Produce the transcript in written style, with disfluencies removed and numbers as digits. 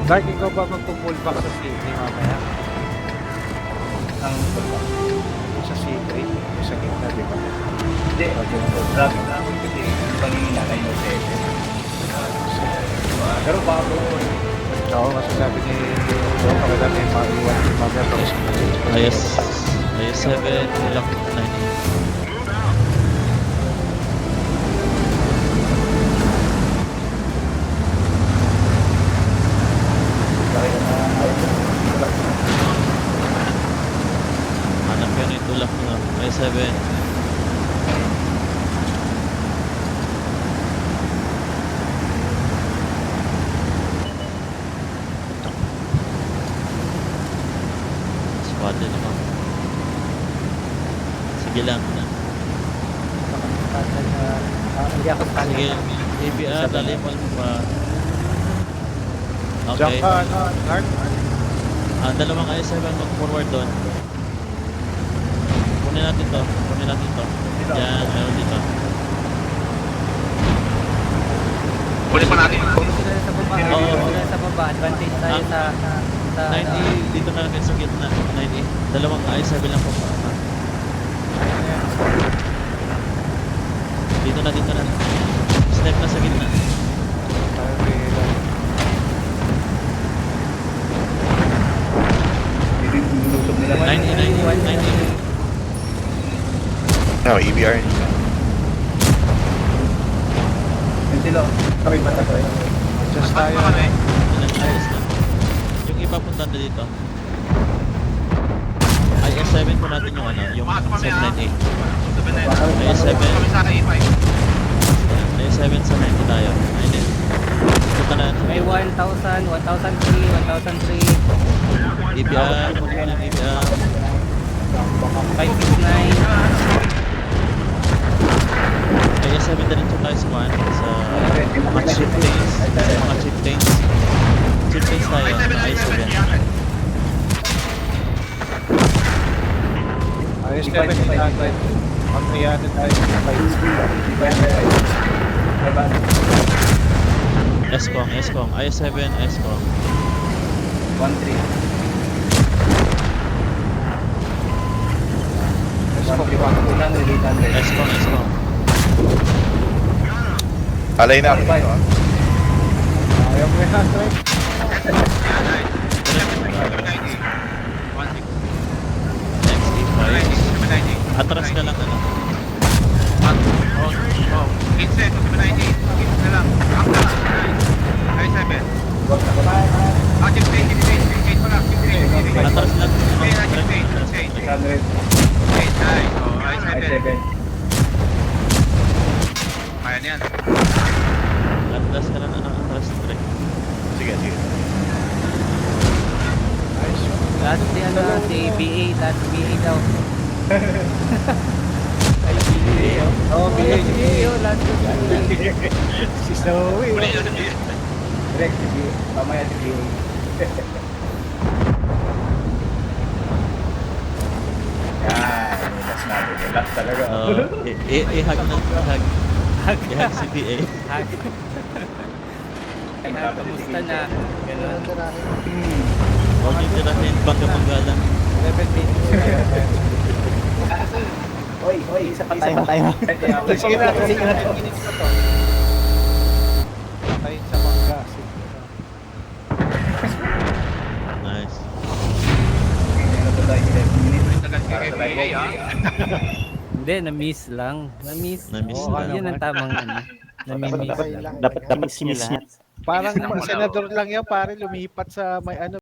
Dark, ikaw ba magpo-pull back sa city mamaya? Ang tulak. Sa city? Sa gitna, di ba? Hindi, traffic na ako kasi yung kanina, 907. Pero bago Oo, masasabi ni Udo, kapag natin maiwan yung mamaya pag IS 7 lock 98. Hanap yun yung tulak nyo. IS 7. Squad din naman. Sige lang. Hindi ako Sige. ABR, dalimal mo pa. Jump Okay. ka, ano, Dark? Dalawang i7 mag-forward doon. Kunin natin to. Kunin natin to. Yan, meron dito. Kunin pa natin. sila sa baba. Oo. Sila sa baba. Advantage tayo sa 90, dito na lang sa gitna. 90. Dalawang i7 lang po. Dito na, dito na. Step na sa gitna. nilusog nila. 90, 90, 90. No, EBR. Yun sila. Kami ba tayo? Just tayo. Ilang ayos na. Yung iba punta na dito. IS7 po natin yung ano, yung 798. IS7. IS7 sa 90 tayo. Ayun. Punta na. may 1,000, 1,003, 1,003, EBR. Punta na yung EBR. 569. IS7 diretso tayo sa one. Sa mga chieftains. Sa mga chieftains. Chieftains tayo. IS7. Ayos na rin natin. Pagkayaan tayo sa fights. Escom, Escom. IS7, Escom. 1-3. Escom, Escom. Alay na. Ayaw mo yan, Dark. Next, E5. Atras ka lang, ano. Atras lang. Atras ka lang, ano. Atras, direct. Sige, sige. Ayos yun. Last si ano, si BA, last BA daw. Oo, BA, last BA. Si Zoe. Direct, pamaya si BA. Yan, relax natin. Relax talaga. I-hug na. I-hug. I-hug si PA. Hag. Ay, kamusta na? Ganun. Huwag yung tirahin. Bangga-bangga lang. 11 minutes. Oy, isa pa tayo. Sige na, sige na. 10 minutes pa to. Patayin sa mangga. Sige na. Nice. Hindi, na-miss lang. Na-miss. Na-miss Oo, lang. yun ang tamang ano. Na-miss. Dapat miss niyo lahat. Parang senador lang yan, pare, lumipat sa may ano.